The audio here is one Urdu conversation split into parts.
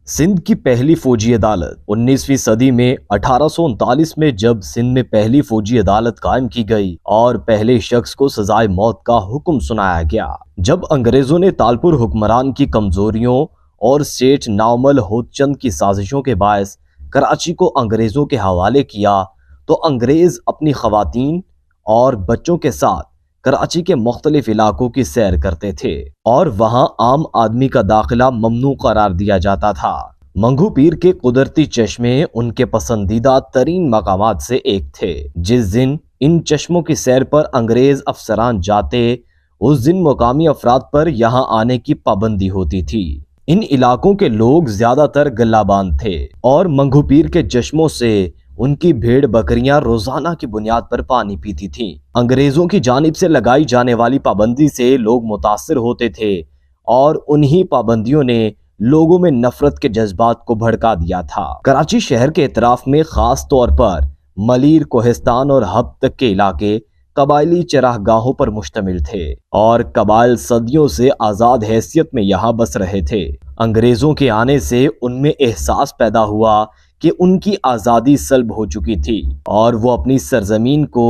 سندھ کی پہلی فوجی عدالت 19ویں صدی میں 1839 میں جب سندھ میں پہلی فوجی عدالت قائم کی گئی اور پہلے شخص کو سزائے موت کا حکم سنایا گیا۔ جب انگریزوں نے تالپور حکمران کی کمزوریوں اور سیٹھ ناؤمل ہوتچند کی سازشوں کے باعث کراچی کو انگریزوں کے حوالے کیا تو انگریز اپنی خواتین اور بچوں کے ساتھ کراچی کے مختلف علاقوں کی سیر کرتے تھے اور وہاں عام آدمی کا داخلہ ممنوع قرار دیا جاتا تھا۔ منگو پیر کے قدرتی چشمے ان کے پسندیدہ ترین مقامات سے ایک تھے۔ جس دن ان چشموں کی سیر پر انگریز افسران جاتے اس دن مقامی افراد پر یہاں آنے کی پابندی ہوتی تھی۔ ان علاقوں کے لوگ زیادہ تر گلہ باند تھے اور منگو پیر کے چشموں سے ان کی بھیڑ بکریاں روزانہ کی بنیاد پر پانی پیتی تھیں۔ انگریزوں کی جانب سے لگائی جانے والی پابندی سے لوگ متاثر ہوتے تھے اور انہی پابندیوں نے لوگوں میں نفرت کے جذبات کو بھڑکا دیا تھا۔ کراچی شہر کے اطراف میں خاص طور پر ملیر، کوہستان اور حب تک کے علاقے قبائلی چراہ گاہوں پر مشتمل تھے اور قبائل صدیوں سے آزاد حیثیت میں یہاں بس رہے تھے۔ انگریزوں کے آنے سے ان میں احساس پیدا ہوا کہ ان کی آزادی سلب ہو چکی تھی اور وہ اپنی سرزمین کو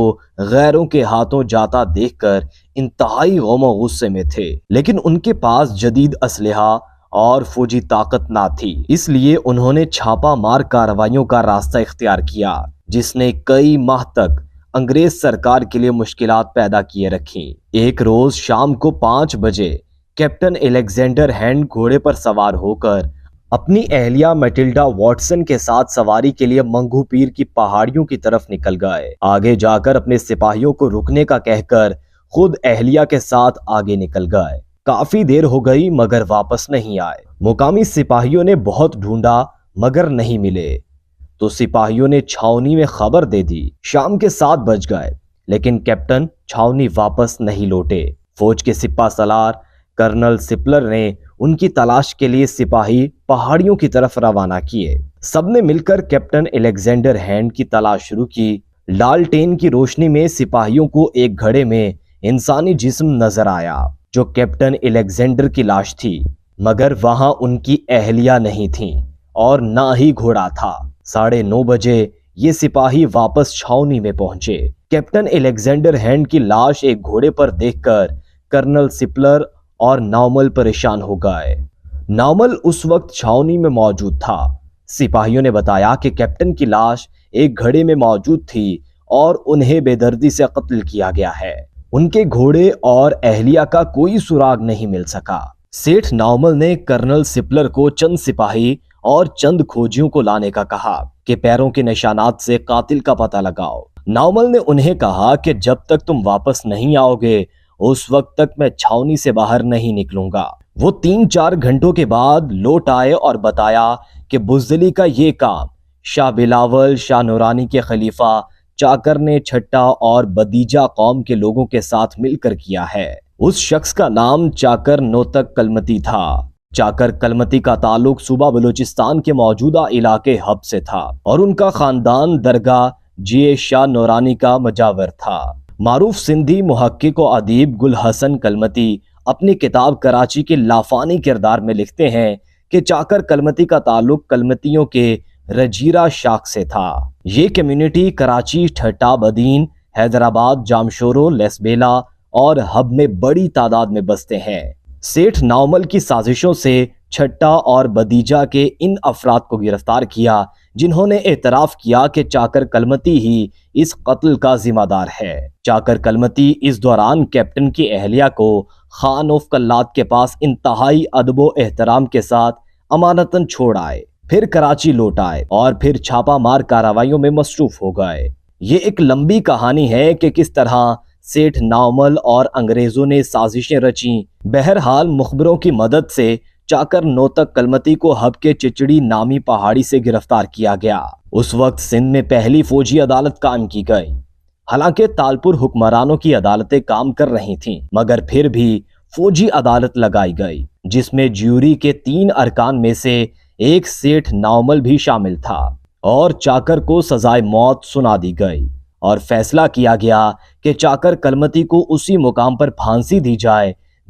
غیروں کے ہاتھوں جاتا دیکھ کر انتہائی غم و غصے میں تھے، لیکن ان کے پاس جدید اسلحہ اور فوجی طاقت نہ تھی۔ اس لیے انہوں نے چھاپا مار کارروائیوں کا راستہ اختیار کیا جس نے کئی ماہ تک انگریز سرکار کے لیے مشکلات پیدا کیے رکھیں۔ ایک روز شام کو 5 بجے کیپٹن الیگزینڈر ہینڈ گھوڑے پر سوار ہو کر اپنی اہلیہ میٹلڈا واٹسن کے ساتھ سواری کے لیے منگو پیر کی پہاڑیوں کی طرف نکل گئے۔ آگے جا کر اپنے سپاہیوں کو رکنے کا کہہ کر خود اہلیہ کے ساتھ آگے نکل گئے۔ کافی دیر ہو گئی مگر واپس نہیں آئے۔ مقامی سپاہیوں نے بہت ڈھونڈا مگر نہیں ملے تو سپاہیوں نے چھاؤنی میں خبر دے دی۔ شام کے 7 بج گئے لیکن کیپٹن چھاؤنی واپس نہیں لوٹے۔ فوج کے سپہ سالار کرنل سپلر نے ان کی تلاش کے لیے سپاہی پہاڑیوں کی طرف روانہ کیے۔ سب نے مل کر کیپٹن الیگزینڈر ہینڈ کی تلاش شروع کی۔ لالٹین کی روشنی میں سپاہیوں کو ایک گھڑے میں انسانی جسم نظر آیا جو کیپٹن الیگزینڈر کی لاش تھی، مگر وہاں ان کی اہلیہ نہیں تھیں اور نہ ہی گھوڑا تھا۔ 9:30 بجے یہ سپاہی واپس چھاؤنی میں پہنچے۔ کیپٹن الیگزینڈر ہینڈ کی لاش ایک گھوڑے پر دیکھ کر کرنل سپلر اور ناؤمل پریشان ہو گئے۔ ناؤمل اس وقت چھاؤنی میں موجود تھا۔ سپاہیوں نے بتایا کہ کیپٹن کی لاش ایک گھڑے میں موجود تھی اور انہیں بے دردی سے قتل کیا گیا ہے۔ ان کے گھوڑے اور اہلیہ کا کوئی سراغ نہیں مل سکا۔ سیٹھ ناؤمل نے کرنل سپلر کو چند سپاہی اور چند کھوجیوں کو لانے کا کہا کہ پیروں کے نشانات سے قاتل کا پتہ لگاؤ۔ ناؤمل نے انہیں کہا کہ جب تک تم واپس نہیں آؤ گے اس وقت تک میں چھاؤنی سے باہر نہیں نکلوں گا۔ وہ 3-4 گھنٹوں کے بعد لوٹ آئے اور بتایا کہ بزدلی کا یہ کام شاہ بلاول شاہ نورانی کے خلیفہ چاکر نے چھٹا اور بدیجہ قوم کے لوگوں کے ساتھ مل کر کیا ہے۔ اس شخص کا نام چاکر نوتک کلمتی تھا۔ چاکر کلمتی کا تعلق صوبہ بلوچستان کے موجودہ علاقے حب سے تھا اور ان کا خاندان درگاہ جی شاہ نورانی کا مجاور تھا۔ معروف سندھی محقق و ادیب گل حسن کلمتی اپنی کتاب کراچی کے لافانی کردار میں لکھتے ہیں کہ چاکر کلمتی کا تعلق کلمتیوں کے رجیرہ شاخ سے تھا۔ یہ کمیونٹی کراچی، ٹھٹا، بدین، حیدرآباد، جامشورو، لیسبیلا اور حب میں بڑی تعداد میں بستے ہیں۔ سیٹھ ناؤمل کی سازشوں سے چھٹا اور بدیجہ کے ان افراد کو گرفتار کیا جنہوں نے اعتراف کیا کہ چاکر کلمتی ہی اس قتل کا ذمہ دار ہے۔ چاکر کلمتی اس دوران کیپٹن کی اہلیہ کو خان آف کلات کے پاس انتہائی ادب و احترام کے ساتھ امانتاً چھوڑ آئے، پھر کراچی لوٹ آئے اور پھر چھاپا مار کارروائیوں میں مصروف ہو گئے۔ یہ ایک لمبی کہانی ہے کہ کس طرح سیٹھ ناؤمل اور انگریزوں نے سازشیں رچیں۔ بہرحال مخبروں کی مدد سے چاکر نوتک کلمتی کو حب کے چچڑی نامی پہاڑی سے گرفتار کیا گیا۔ اس وقت سندھ میں پہلی فوجی عدالت قائم کی گئی۔ حالانکہ تالپور حکمرانوں کی عدالتیں کام کر رہی تھیں مگر پھر بھی فوجی عدالت لگائی گئی جس میں جیوری کے 3 ارکان میں سے ایک سیٹھ ناؤمل بھی شامل تھا اور چاکر کو سزائے موت سنا دی گئی اور فیصلہ کیا گیا کہ چاکر کلمتی کو اسی مقام پر پھانسی دی جائے